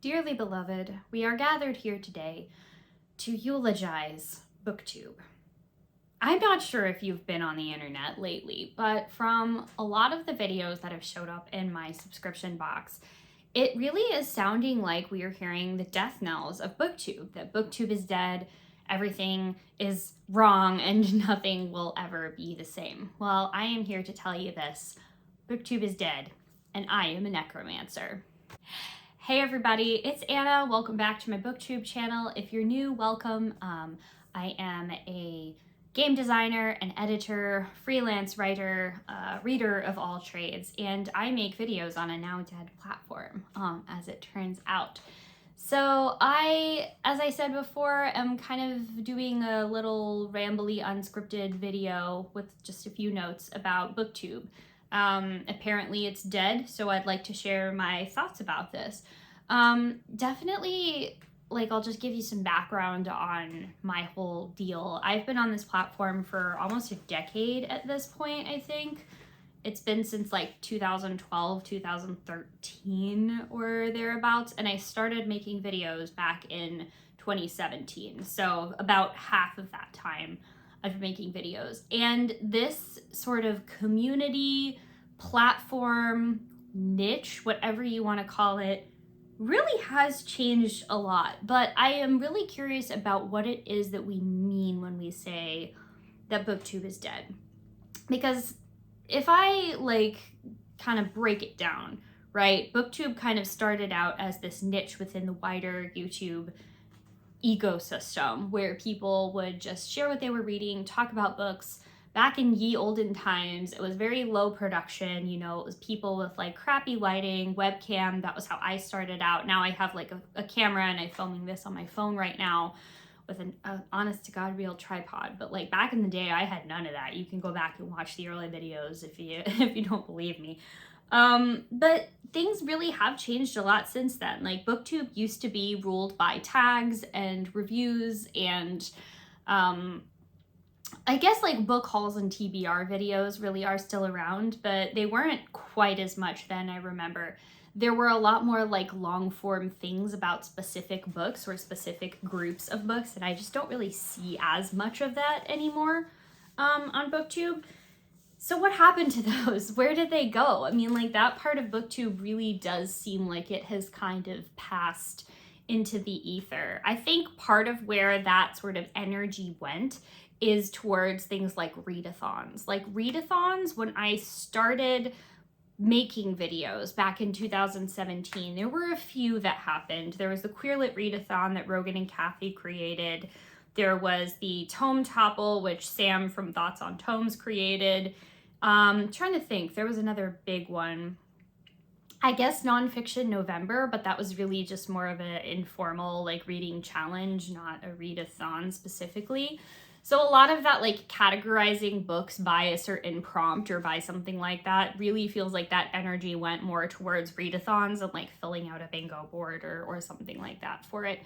Dearly beloved, we are gathered here today to eulogize BookTube. I'm not sure if you've been on the internet lately, but from a lot of the videos that have showed up in my subscription box, it really is sounding like we are hearing the death knells of BookTube, that BookTube is dead, everything is wrong, and nothing will ever be the same. Well, I am here to tell you this. BookTube is dead, and I am a necromancer. Hey everybody, it's Anna. Welcome back to my BookTube channel. If you're new, welcome. I am a game designer, an editor, freelance writer, reader of all trades, and I make videos on a now dead platform, as it turns out. So as I said before, am kind of doing a little rambly, unscripted video with just a few notes about BookTube. Apparently it's dead, so I'd like to share my thoughts about this. Definitely, I'll just give you some background on my whole deal. I've been on this platform for almost a decade at this point, I think. It's been since 2012, 2013 or thereabouts, and I started making videos back in 2017. So about half of that time I've been making videos. And this sort of community, platform, niche, whatever you want to call it, really has changed a lot. But I am really curious about what it is that we mean when we say that BookTube is dead. Because if I kind of break it down, right? BookTube kind of started out as this niche within the wider YouTube ecosystem where people would just share what they were reading, talk about books. Back in ye olden times, it was very low production, it was people with crappy lighting, webcam. That was how I started out. Now I have a camera and I'm filming this on my phone right now with an honest to God real tripod. But back in the day, I had none of that. You can go back and watch the early videos if you don't believe me. But things really have changed a lot since then. BookTube used to be ruled by tags and reviews and I guess book hauls and TBR videos really are still around, but they weren't quite as much then, I remember. There were a lot more long form things about specific books or specific groups of books, and I just don't really see as much of that anymore on BookTube. So what happened to those? Where did they go? I mean, that part of BookTube really does seem like it has kind of passed into the ether. I think part of where that sort of energy went is towards things like readathons. Readathons, when I started making videos back in 2017, there were a few that happened. There was the Queerlit Readathon that Rogan and Kathy created. There was the Tome Topple, which Sam from Thoughts on Tomes created. Trying to think, there was another big one. I guess Nonfiction November, but that was really just more of an informal reading challenge, not a readathon specifically. So a lot of that categorizing books by a certain prompt or by something like that really feels like that energy went more towards readathons and filling out a bingo board or something like that for it.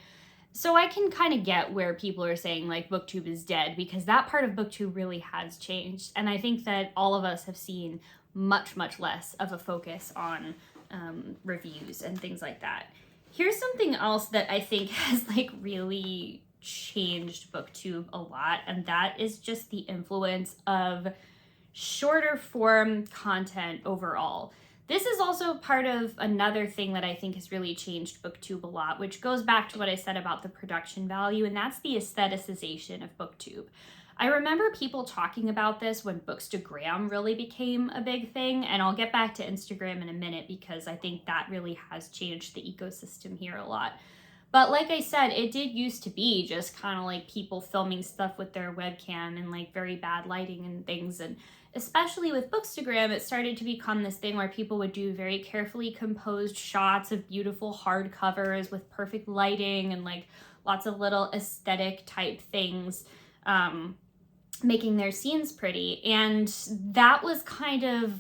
So I can kind of get where people are saying BookTube is dead, because that part of BookTube really has changed. And I think that all of us have seen much, much less of a focus on reviews and things like that. Here's something else that I think has really changed BookTube a lot, and that is just the influence of shorter form content overall. This is also part of another thing that I think has really changed BookTube a lot, which goes back to what I said about the production value, and that's the aestheticization of BookTube. I remember people talking about this when Bookstagram really became a big thing, and I'll get back to Instagram in a minute because I think that really has changed the ecosystem here a lot. But like I said, it did used to be just kind of people filming stuff with their webcam and very bad lighting and things. And especially with Bookstagram, it started to become this thing where people would do very carefully composed shots of beautiful hardcovers with perfect lighting and lots of little aesthetic type things, making their scenes pretty. And that was kind of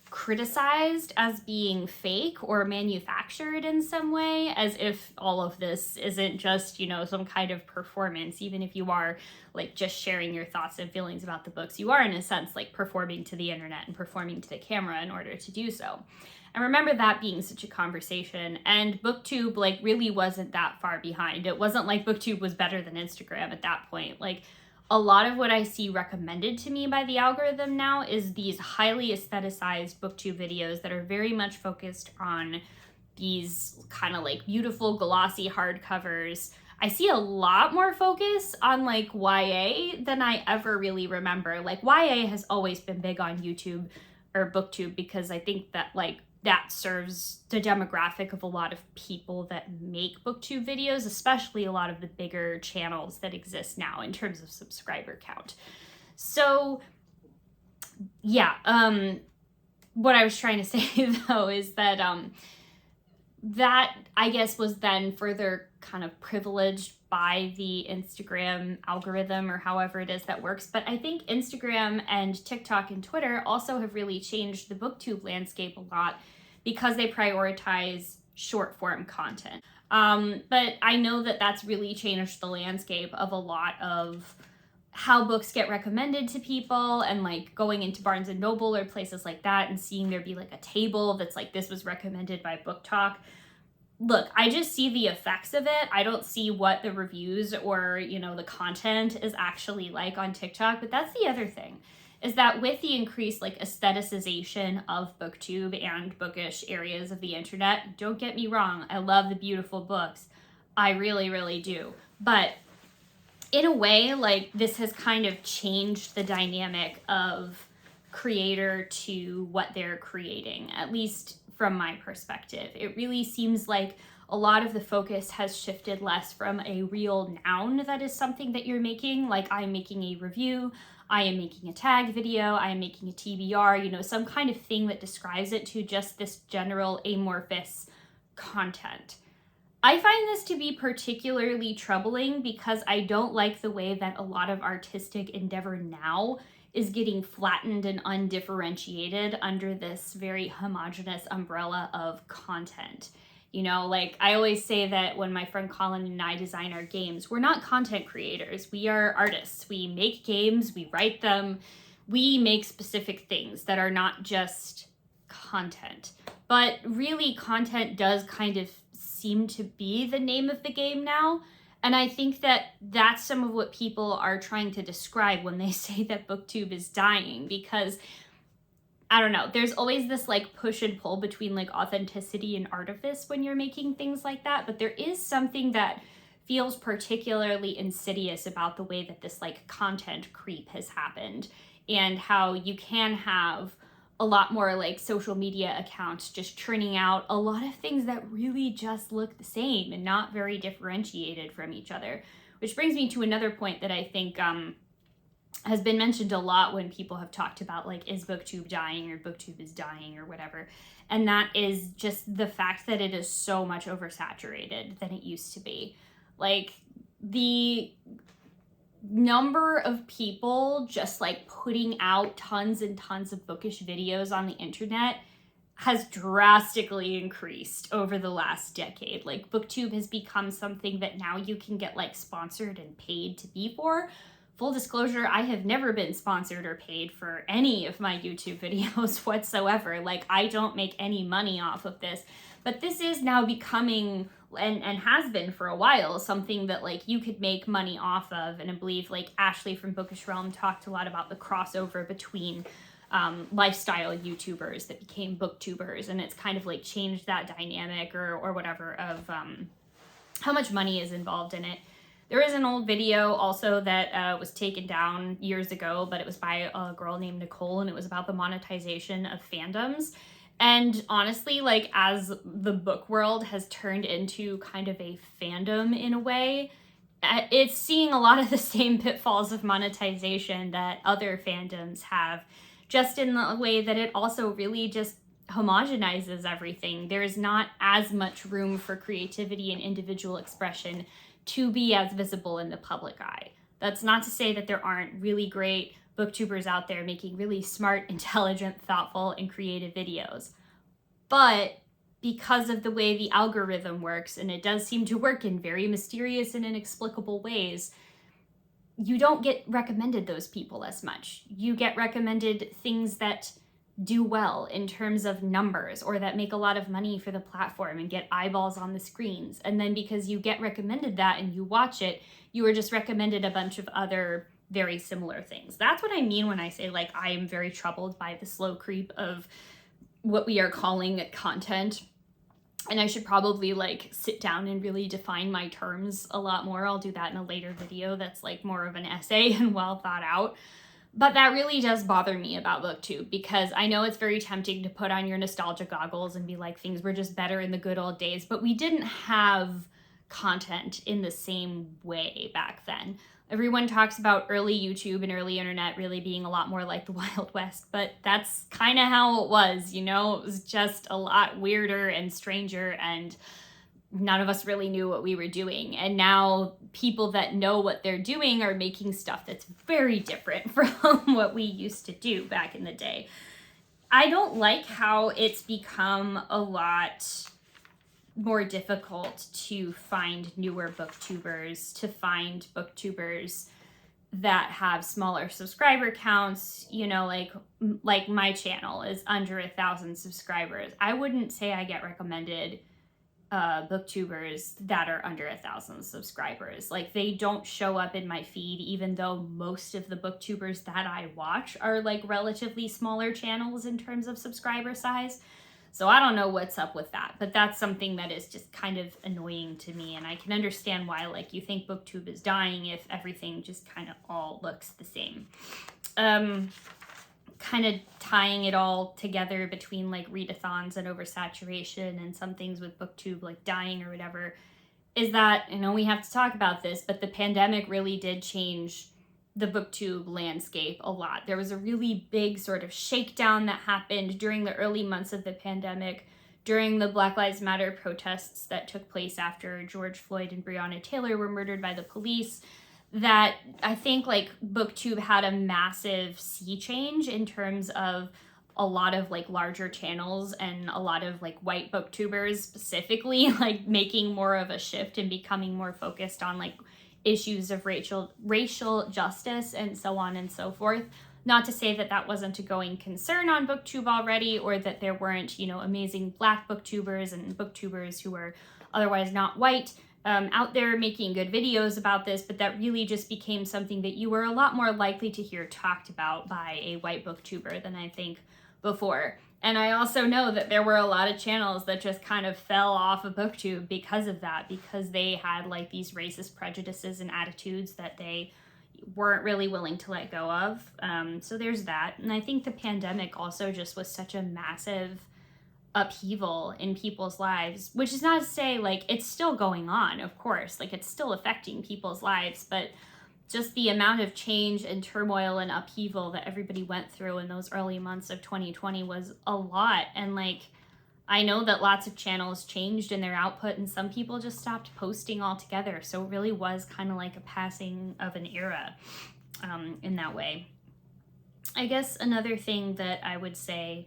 criticized as being fake or manufactured in some way, as if all of this isn't just, you know, some kind of performance. Even if you are like just sharing your thoughts and feelings about the books, you are in a sense like performing to the internet and performing to the camera in order to do so. I remember that being such a conversation, and BookTube like really wasn't that far behind. It wasn't like BookTube was better than Instagram at that point. Like, a lot of what I see recommended to me by the algorithm now is these highly aestheticized BookTube videos that are very much focused on these kind of like beautiful glossy hardcovers. I see a lot more focus on like YA than I ever really remember. Like, YA has always been big on YouTube or BookTube because I think that like that serves the demographic of a lot of people that make BookTube videos, especially a lot of the bigger channels that exist now in terms of subscriber count. So yeah, what I was trying to say though is that that I guess was then further kind of privileged by the Instagram algorithm or however it is that works. But I think Instagram and TikTok and Twitter also have really changed the BookTube landscape a lot because they prioritize short form content. But I know that that's really changed the landscape of a lot of how books get recommended to people, and like going into Barnes and Noble or places like that and seeing there be like a table that's like, this was recommended by Book Talk. Look, I just see the effects of it. I don't see what the reviews or, you know, the content is actually like on TikTok. But that's the other thing, is that with the increased like aestheticization of BookTube and bookish areas of the internet, don't get me wrong, I love the beautiful books. I really, really do. But in a way, like, this has kind of changed the dynamic of creator to what they're creating, at least from my perspective. It really seems like a lot of the focus has shifted less from a real noun that is something that you're making, like I'm making a review, I am making a tag video, I am making a TBR, you know, some kind of thing that describes it, to just this general amorphous content. I find this to be particularly troubling because I don't like the way that a lot of artistic endeavor now is getting flattened and undifferentiated under this very homogenous umbrella of content. You know, like I always say that when my friend Colin and I design our games, we're not content creators. We are artists. We make games, we write them, we make specific things that are not just content. But really, content does kind of seem to be the name of the game now. And I think that that's some of what people are trying to describe when they say that BookTube is dying, because I don't know, there's always this like push and pull between like authenticity and artifice when you're making things like that. But there is something that feels particularly insidious about the way that this like content creep has happened, and how you can have a lot more like social media accounts just churning out a lot of things that really just look the same and not very differentiated from each other. Which brings me to another point that I think has been mentioned a lot when people have talked about like, is BookTube dying, or BookTube is dying, or whatever. And that is just the fact that it is so much oversaturated than it used to be. Like, the number of people just like putting out tons and tons of bookish videos on the internet has drastically increased over the last decade. Like, BookTube has become something that now you can get like sponsored and paid to be for. Full disclosure, I have never been sponsored or paid for any of my YouTube videos whatsoever. Like, I don't make any money off of this. But this is now becoming, and has been for a while, something that like you could make money off of. And I believe like Ashley from Bookish Realm talked a lot about the crossover between lifestyle YouTubers that became booktubers, and it's kind of like changed that dynamic or whatever of how much money is involved in it. There is an old video also that was taken down years ago, but it was by a girl named Nicole, and it was about the monetization of fandoms. And honestly, like, as the book world has turned into kind of a fandom in a way, it's seeing a lot of the same pitfalls of monetization that other fandoms have, just in the way that it also really just homogenizes everything. There's not as much room for creativity and individual expression to be as visible in the public eye. That's not to say that there aren't really great booktubers out there making really smart, intelligent, thoughtful, and creative videos. But because of the way the algorithm works, and it does seem to work in very mysterious and inexplicable ways, you don't get recommended those people as much. You get recommended things that do well in terms of numbers, or that make a lot of money for the platform and get eyeballs on the screens. And then because you get recommended that and you watch it, you are just recommended a bunch of other very similar things. That's what I mean when I say, like, I am very troubled by the slow creep of what we are calling content. And I should probably like sit down and really define my terms a lot more. I'll do that in a later video that's like more of an essay and well thought out. But that really does bother me about BookTube, because I know it's very tempting to put on your nostalgia goggles and be like, things were just better in the good old days, but we didn't have content in the same way back then. Everyone talks about early YouTube and early internet really being a lot more like the Wild West, but that's kind of how it was, you know? It was just a lot weirder and stranger, and none of us really knew what we were doing. And now people that know what they're doing are making stuff that's very different from what we used to do back in the day. I don't like how it's become a lot more difficult to find newer booktubers, to find booktubers that have smaller subscriber counts. You know, like my channel is under 1,000 subscribers. I wouldn't say I get recommended booktubers that are under 1,000 subscribers. Like, they don't show up in my feed, even though most of the booktubers that I watch are like relatively smaller channels in terms of subscriber size. So I don't know what's up with that, but that's something that is just kind of annoying to me. And I can understand why, like, you think BookTube is dying if everything just kind of all looks the same. Kind of tying it all together between like readathons and oversaturation and some things with BookTube like dying or whatever, is that, I know we have to talk about this, but the pandemic really did change the BookTube landscape a lot. There was a really big sort of shakedown that happened during the early months of the pandemic, during the Black Lives Matter protests that took place after George Floyd and Breonna Taylor were murdered by the police, that I think like BookTube had a massive sea change in terms of a lot of like larger channels and a lot of like white booktubers specifically like making more of a shift and becoming more focused on like issues of racial justice and so on and so forth. Not to say that that wasn't a going concern on BookTube already, or that there weren't, you know, amazing Black booktubers and booktubers who were otherwise not white out there making good videos about this, but that really just became something that you were a lot more likely to hear talked about by a white booktuber than I think before. And I also know that there were a lot of channels that just kind of fell off of BookTube because of that, because they had like these racist prejudices and attitudes that they weren't really willing to let go of. So there's that. And I think the pandemic also just was such a massive upheaval in people's lives, which is not to say like it's still going on, of course, like it's still affecting people's lives, but just the amount of change and turmoil and upheaval that everybody went through in those early months of 2020 was a lot. And like, I know that lots of channels changed in their output and some people just stopped posting altogether. So it really was kind of like a passing of an era in that way. I guess another thing that I would say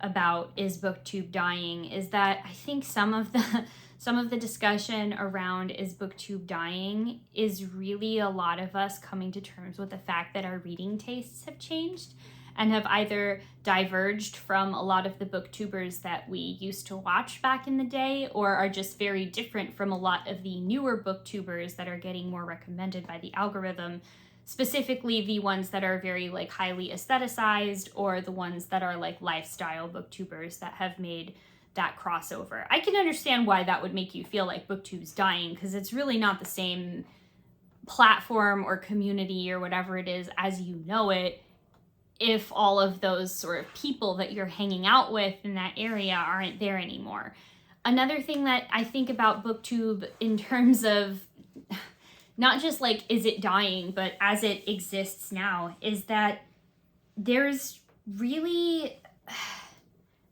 about is BookTube dying is that I think some of the discussion around is BookTube dying is really a lot of us coming to terms with the fact that our reading tastes have changed and have either diverged from a lot of the booktubers that we used to watch back in the day, or are just very different from a lot of the newer booktubers that are getting more recommended by the algorithm, specifically the ones that are very like highly aestheticized, or the ones that are like lifestyle booktubers that have made that crossover. I can understand why that would make you feel like BookTube's dying, because it's really not the same platform or community or whatever it is as you know it, if all of those sort of people that you're hanging out with in that area aren't there anymore. Another thing that I think about BookTube in terms of not just like, is it dying, but as it exists now, is that there's really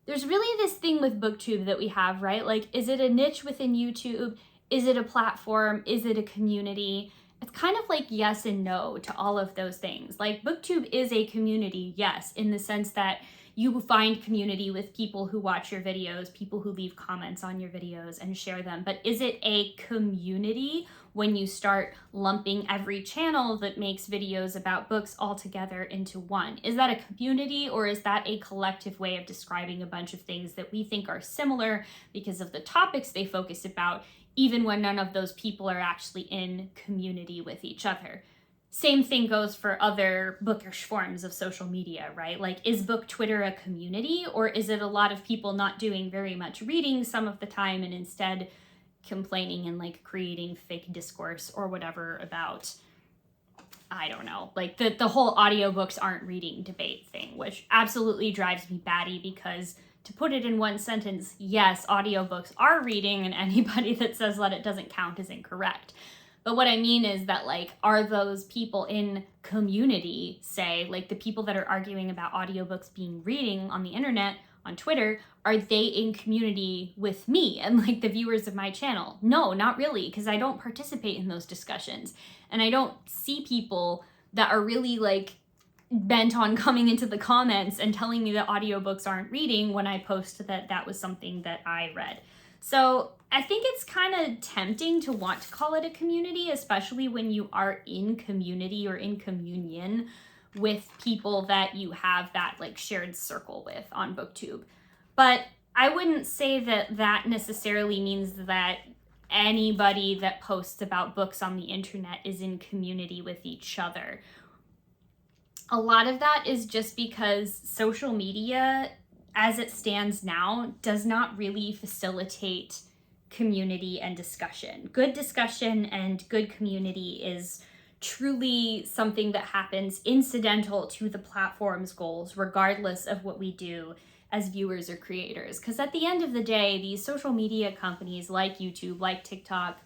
this thing with BookTube that we have, right? Like, is it a niche within YouTube? Is it a platform? Is it a community? It's kind of like yes and no to all of those things. Like BookTube is a community, yes, in the sense that you find community with people who watch your videos, people who leave comments on your videos and share them. But is it a community when you start lumping every channel that makes videos about books all together into one? Is that a community, or is that a collective way of describing a bunch of things that we think are similar because of the topics they focus about, even when none of those people are actually in community with each other? Same thing goes for other bookish forms of social media, right? Like, is book Twitter a community, or is it a lot of people not doing very much reading some of the time and instead complaining and like creating fake discourse or whatever about, I don't know, like the whole audiobooks aren't reading debate thing, which absolutely drives me batty because, to put it in one sentence, yes, audiobooks are reading, and anybody that says that it doesn't count is incorrect. But what I mean is that, like, are those people in community, say, like the people that are arguing about audiobooks being reading on the internet, on Twitter, are they in community with me and like the viewers of my channel? No, not really, because I don't participate in those discussions. And I don't see people that are really like bent on coming into the comments and telling me that audiobooks aren't reading when I post that that was something that I read. So I think it's kind of tempting to want to call it a community, especially when you are in community or in communion with people that you have that like shared circle with on BookTube. But I wouldn't say that that necessarily means that anybody that posts about books on the internet is in community with each other. A lot of that is just because social media, as it stands now, does not really facilitate community and discussion. Good discussion and good community is truly something that happens incidental to the platform's goals, regardless of what we do as viewers or creators. Because at the end of the day, these social media companies like YouTube, like TikTok,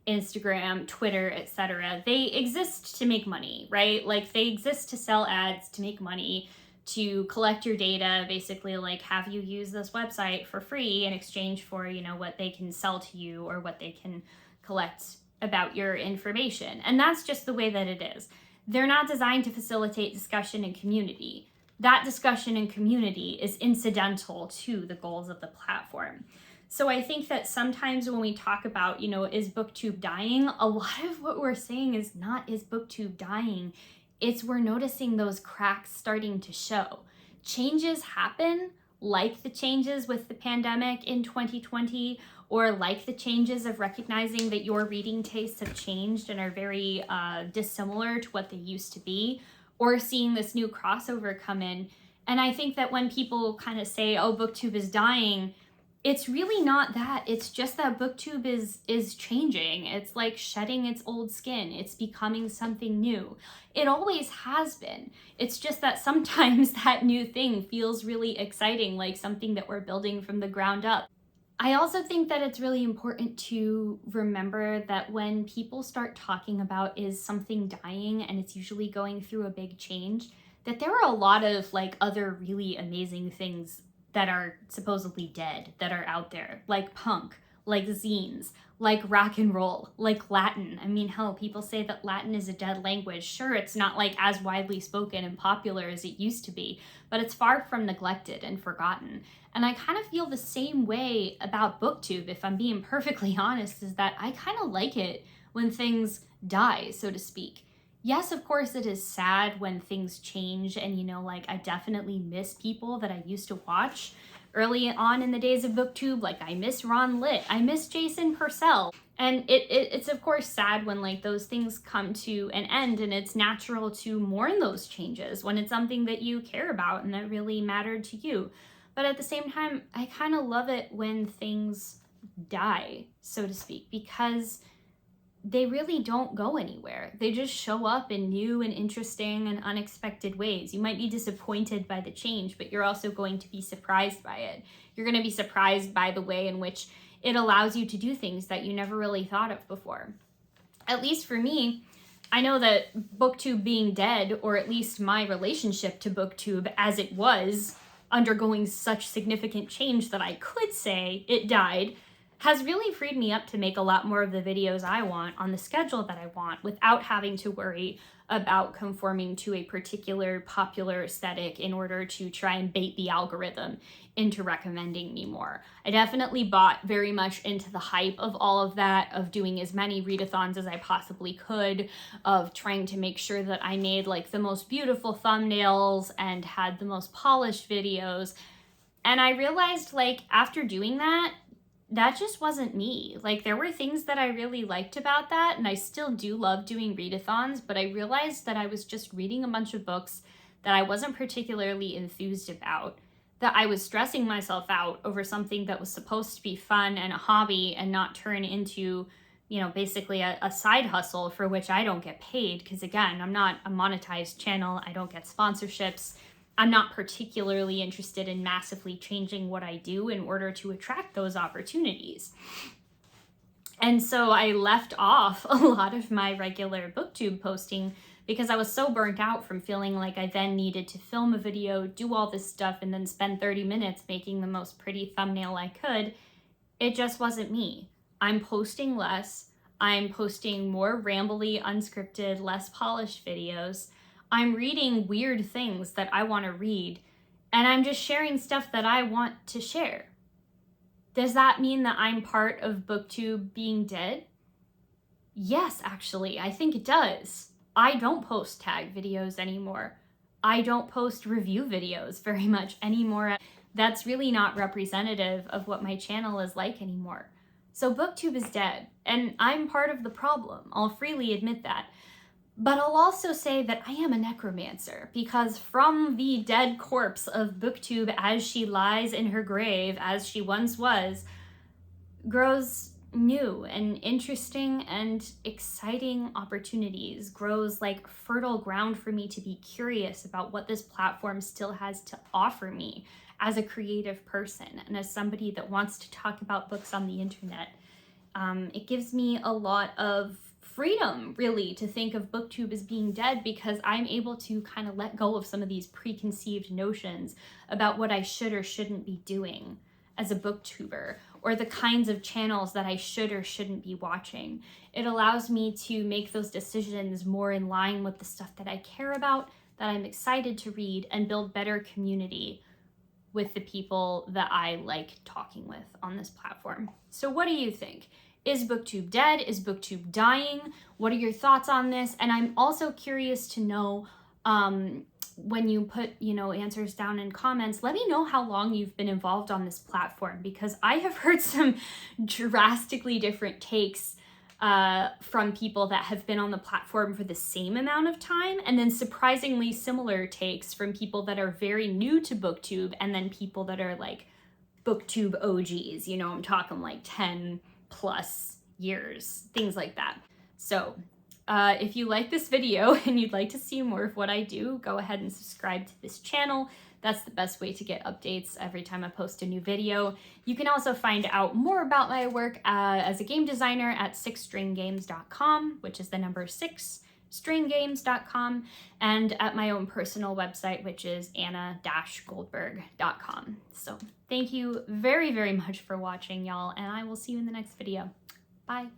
Instagram, Twitter, etc., they exist to make money, right? Like, they exist to sell ads, to make money, to collect your data, basically like have you use this website for free in exchange for, you know, what they can sell to you or what they can collect about your information. And that's just the way that it is. They're not designed to facilitate discussion and community. That discussion and community is incidental to the goals of the platform. So I think that sometimes when we talk about, you know, is BookTube dying, a lot of what we're saying is not is BookTube dying, it's we're noticing those cracks starting to show. Changes happen, like the changes with the pandemic in 2020, or like the changes of recognizing that your reading tastes have changed and are very dissimilar to what they used to be, or seeing this new crossover come in. And I think that when people kind of say, oh, BookTube is dying, it's really not that. It's just that BookTube is changing. It's like shedding its old skin. It's becoming something new. It always has been. It's just that sometimes that new thing feels really exciting, like something that we're building from the ground up. I also think that it's really important to remember that when people start talking about is something dying and it's usually going through a big change, that there are a lot of like other really amazing things that are supposedly dead that are out there, like punk, like zines, like rock and roll, like Latin. I mean, hell, people say that Latin is a dead language. Sure, it's not like as widely spoken and popular as it used to be, but it's far from neglected and forgotten. And I kind of feel the same way about BookTube, if I'm being perfectly honest, is that I kind of like it when things die, so to speak. Yes, of course, it is sad when things change, and, you know, like, I definitely miss people that I used to watch early on in the days of BookTube. Like, I miss Ron Litt, I miss Jason Purcell, and it's of course sad when like those things come to an end, and it's natural to mourn those changes when it's something that you care about and that really mattered to you. But at the same time, I kind of love it when things die, so to speak, because they really don't go anywhere. They just show up in new and interesting and unexpected ways. You might be disappointed by the change, but you're also going to be surprised by it. You're going to be surprised by the way in which it allows you to do things that you never really thought of before. At least for me, I know that BookTube being dead, or at least my relationship to BookTube as it was undergoing such significant change that I could say it died, has really freed me up to make a lot more of the videos I want on the schedule that I want without having to worry about conforming to a particular popular aesthetic in order to try and bait the algorithm into recommending me more. I definitely bought very much into the hype of all of that, of doing as many readathons as I possibly could, of trying to make sure that I made like the most beautiful thumbnails and had the most polished videos. And I realized, like, after doing that, that just wasn't me. Like, there were things that I really liked about that, and I still do love doing readathons, but I realized that I was just reading a bunch of books that I wasn't particularly enthused about, that I was stressing myself out over something that was supposed to be fun and a hobby and not turn into, you know, basically a side hustle for which I don't get paid, because again, I'm not a monetized channel, I don't get sponsorships. I'm not particularly interested in massively changing what I do in order to attract those opportunities. And so I left off a lot of my regular BookTube posting because I was so burnt out from feeling like I then needed to film a video, do all this stuff, and then spend 30 minutes making the most pretty thumbnail I could. It just wasn't me. I'm posting less. I'm posting more rambly, unscripted, less polished videos. I'm reading weird things that I want to read, and I'm just sharing stuff that I want to share. Does that mean that I'm part of BookTube being dead? Yes, actually, I think it does. I don't post tag videos anymore. I don't post review videos very much anymore. That's really not representative of what my channel is like anymore. So BookTube is dead, and I'm part of the problem. I'll freely admit that. But I'll also say that I am a necromancer, because from the dead corpse of BookTube as she lies in her grave, as she once was, grows new and interesting and exciting opportunities, grows like fertile ground for me to be curious about what this platform still has to offer me as a creative person and as somebody that wants to talk about books on the internet. It gives me a lot of freedom, really, to think of BookTube as being dead, because I'm able to kind of let go of some of these preconceived notions about what I should or shouldn't be doing as a booktuber, or the kinds of channels that I should or shouldn't be watching. It allows me to make those decisions more in line with the stuff that I care about, that I'm excited to read, and build better community with the people that I like talking with on this platform. So what do you think? Is BookTube dead? Is BookTube dying? What are your thoughts on this? And I'm also curious to know, when you put, answers down in comments, let me know how long you've been involved on this platform, because I have heard some drastically different takes from people that have been on the platform for the same amount of time, and then surprisingly similar takes from people that are very new to BookTube, and then people that are like BookTube OGs, I'm talking like 10 plus years, things like that. So if you like this video and you'd like to see more of what I do, go ahead and subscribe to this channel. That's the best way to get updates every time I post a new video. You can also find out more about my work as a game designer at 6stringgames.com, which is the number 6stringgames.com, and at my own personal website, which is AnnaG-Goldberg.com. So thank you very, very much for watching, y'all, and I will see you in the next video. Bye.